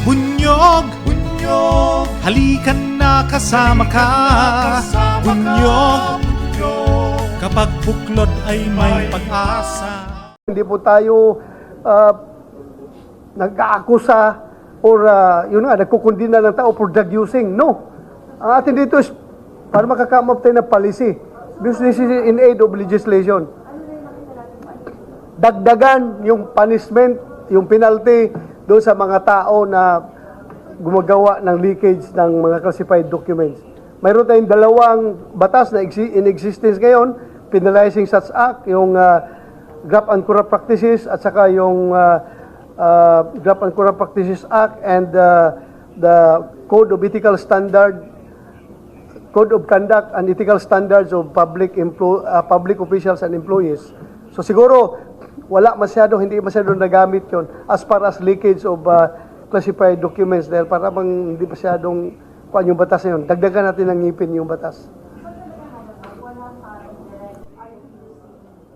Bunyog, bunyog, halikan na kasama ka. Bunyog, kapag buklod ay may pag-asa. Hindi po tayo nag-aakusa or nagkukundina ng tao for drug using. No. Ang atin dito is para makaka-come up tayo ng policy. This is in aid of legislation. Dagdagan yung punishment, yung penalty doon sa mga tao na gumagawa ng leakage ng mga classified documents. Mayroon tayong dalawang batas na in existence ngayon, penalizing such act, yung Graft and Corrupt Practices at saka yung Graft and Corrupt Practices Act and the Code of Ethical Standard, Code of Conduct and Ethical Standards of Public Officials and Employees. So siguro hindi masyado nagamit yon as far as leakage of classified documents dahil para bang hindi masyadong kuan yung batas na yun. Dagdagan natin ng ngipin yung batas.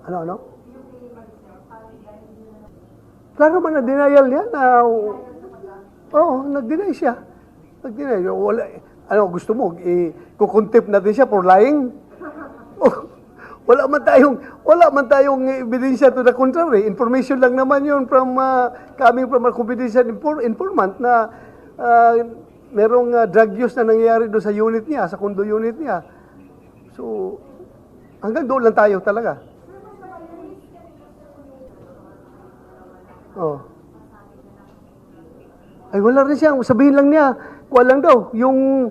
Ano? Klaro man na denial niya na nag-deny siya. Nag-deny. Gusto mo? Kukontempt natin siya for lying? Wala man tayong ebidensya to the contrary. Information lang naman yun coming from a confidential informant na merong drug use na nangyayari doon sa unit niya, sa condo unit niya. So, hanggang doon lang tayo talaga. Ay, wala rin siya. Sabihin lang niya, kuha lang daw, yung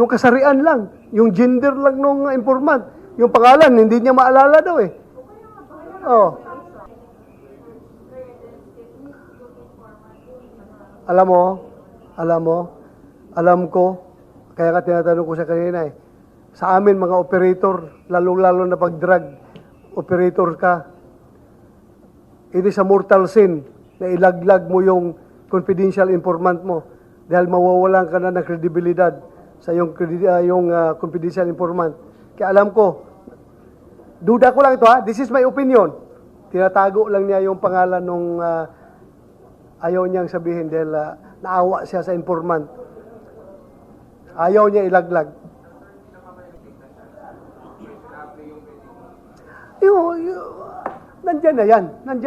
kasarian lang, yung gender lang nung informant. Yung pangalan, hindi niya maalala daw eh. Alam ko, kaya ka tinatanong ko sa kanina eh. Sa amin mga operator, lalo-lalo na pag drug operator ka, it is a mortal sin na ilaglag mo yung confidential informant mo dahil mawawalan ka na ng kredibilidad sa yung confidential informant. Kaya alam ko, duda ko lang ito this is my opinion. Tinatago lang niya yung pangalan nung ayaw niyang sabihin dahil naawa siya sa informant. Ayaw niya ilaglag. Nandiyan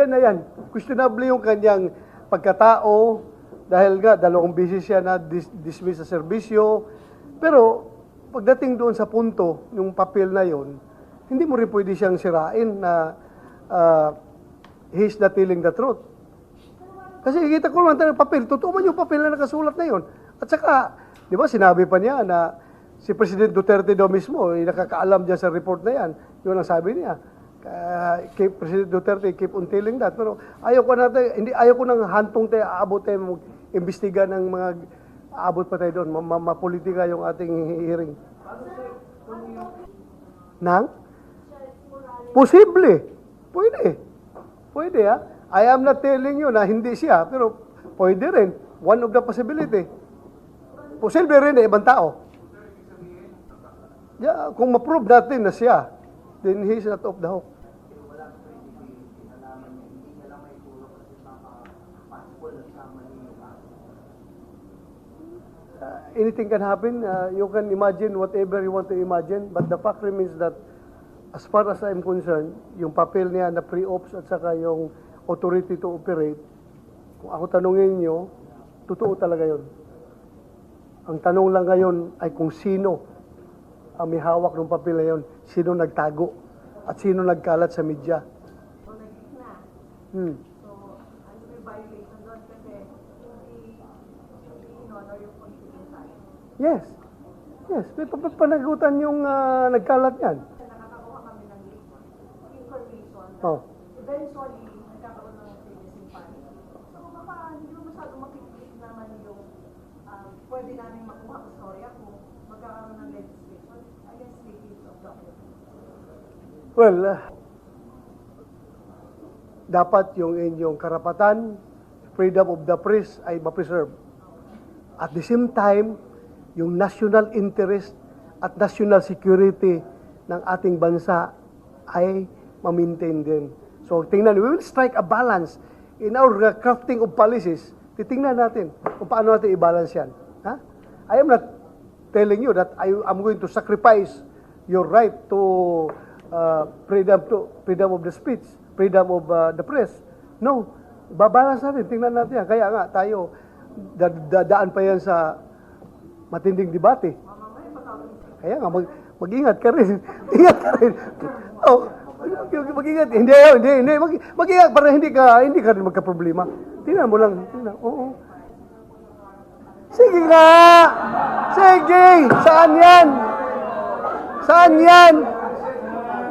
na yan. Questionable yung kanyang pagkatao dahil nga dalawang beses siya na dismiss sa serbisyo. Pero pagdating doon sa punto, yung papel na yon, hindi mo rin pwede siyang sirain na he's not telling the truth. Kasi kita ko naman tayo ng papel, totoo man yung papel na nakasulat na yon. At saka, di ba sinabi pa niya na si President Duterte daw mismo, nakakaalam dyan sa report na yan. Yun ang sabi niya. President Duterte, keep on telling that. Pero ayaw ko nang hantong tayo, aabot tayo, imbestiga ng mga aabot pa tayo doon, mapolitika yung ating hearing. Posible. Pwede I am not telling you na hindi siya, pero pwede rin. One of the possibility. Posible rin na ibang tao. Kung ma-prove natin na siya, then he is not off the hook. Anything can happen. You can imagine whatever you want to imagine. But the fact remains that as far as I'm concerned, yung papel niya na pre-ops at saka yung authority to operate, kung ako tanungin nyo, totoo talaga yun. Ang tanong lang ngayon ay kung sino ang may hawak ng papel na yun, sino nagtago at sino nagkalat sa media. Yes. May panagutan yung nagkalat yan. Nakakakuha kami ng information. Eventually, nagkakaroon ng sinisipani. So, baka hindi mo masyadong makikita naman yung pwede namin makuha ang storya kung magkakaroon ng legislation against leakage of documents. Well, dapat yung inyong karapatan, freedom of the press ay ma-preserve. At the same time, yung national interest at national security ng ating bansa ay ma-maintain din. So, tingnan, we will strike a balance in our crafting of policies Titingnan natin kung paano natin i-balance yan. Ha? I am not telling you that I'm going to sacrifice your right to freedom of the speech, freedom of the press. No, babalance natin, tingnan natin yan. Kaya nga tayo, dadaan pa yan sa matinding debate. Kaya nga, mag-ingat ka rin. Ingat ka rin. Oh, mag-ingat. Hindi. Mag-ingat para hindi ka rin magka-problema. Tingnan mo lang. Oo. Sige nga! Sige! Saan yan? Saan yan?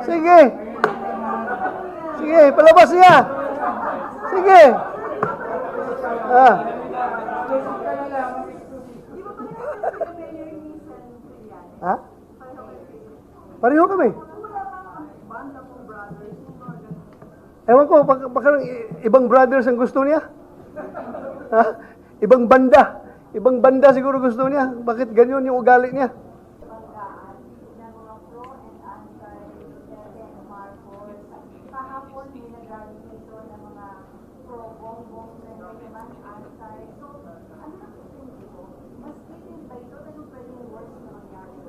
Sige! Sige, palabas niya! Sige! Ha? Pareho kami. Ewan ko, baka ibang brothers ang gusto niya. Ha? Ibang banda. Ibang banda siguro gusto niya. Bakit ganyan yung ugali niya? Kahapon, may nag-rally dito ng mga pro-bongbong na naman, anti. So, ano na dito? Mas itin ba ito? Anong pwedeng worse na mangyari?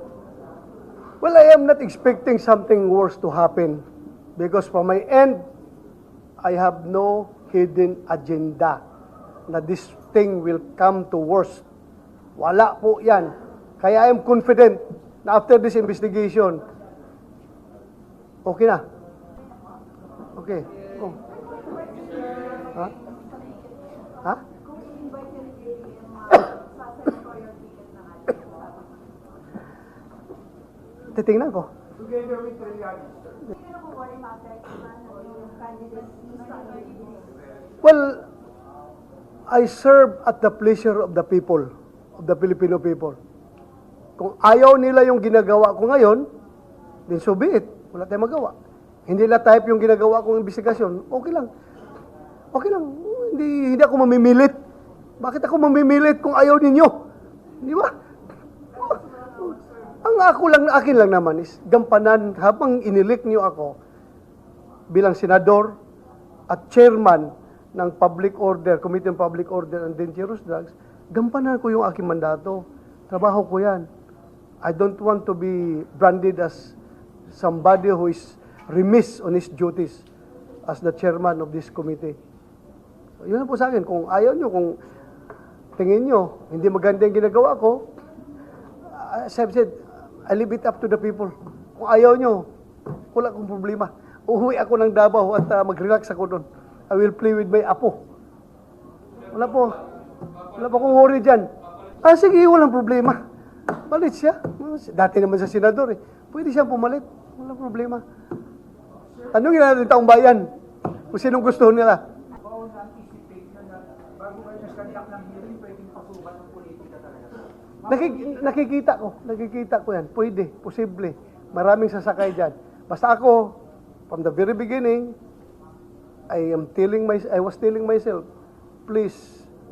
Well, I am not expecting something worse to happen because from my end, I have no hidden agenda na this thing will come to worse. Wala po yan. Kaya I am confident na after this investigation, okay na. Okay. Oh. Ha? Ha? Titingnan ko. Well, I serve at the pleasure of the people, of the Filipino people. Kung ayaw nila yung ginagawa ko ngayon, then so be it. Wala tayong magawa. Hindi na type yung ginagawa kong investigasyon, okay lang. Okay lang. Hindi ako mamimilit. Bakit ako mamimilit kung ayaw ninyo? Di ba? Ang akin lang naman is gampanan habang inilik niyo ako bilang senador at chairman ng Public Order, Committee on Public Order and Dangerous Drugs, gampanan ko yung aking mandato. Trabaho ko yan. I don't want to be branded as somebody who is remiss on his duties as the chairman of this committee. So, yun po sa akin. Kung ayaw nyo, kung tingin nyo, hindi maganda yung ginagawa ko, as I've said, I leave it up to the people. Kung ayaw nyo, wala akong problema. Uuwi ako ng Davao at mag-relax ako doon. I will play with my apo. Wala po akong worry dyan. Sige, walang problema. Balit siya. Dati naman sa senador eh. Pwede siyang pumalit. Walang problema. Tanungin natin taong bayan kung sinong gusto nila. Nakikita ko yan. Pwede, posible. Maraming sasakay dyan. Basta ako, from the very beginning, I was telling myself, please,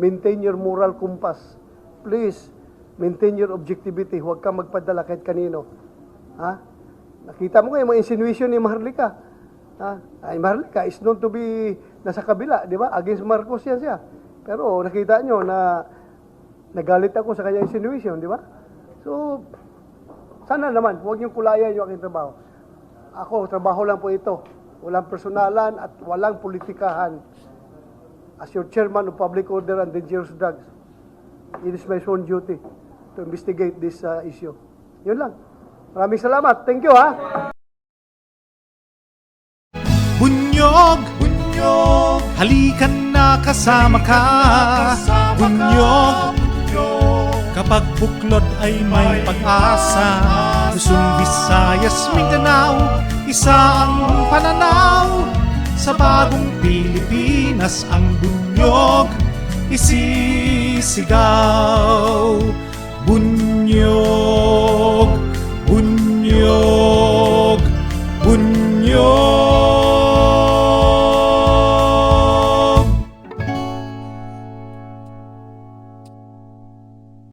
maintain your moral compass. Please, maintain your objectivity. Huwag kang magpadala kahit kanino. Ha? Nakita mo ngayon, mga insinuation ni Maharlika. Ay, Maharlika is known to be nasa kabila, di ba? Against Marcos yan siya. Pero nakita nyo na nagalit ako sa kanya insinuation, di ba? So, sana naman, huwag niyong kulayan yung aking trabaho. Ako, trabaho lang po ito. Walang personalan at walang politikahan. As your chairman of Public Order and Dangerous Drugs, it is my sworn duty to investigate this issue. Yun lang. Maraming salamat. Thank you, ha? Bunyog, bunyog, halikan na kasama ka. Bunyog, kapag buklod ay may pag-asa. Luzon, Visayas, Mindanao, isa ang pananaw. Sa bagong Pilipinas ang bunyog isisigaw. Bunyog,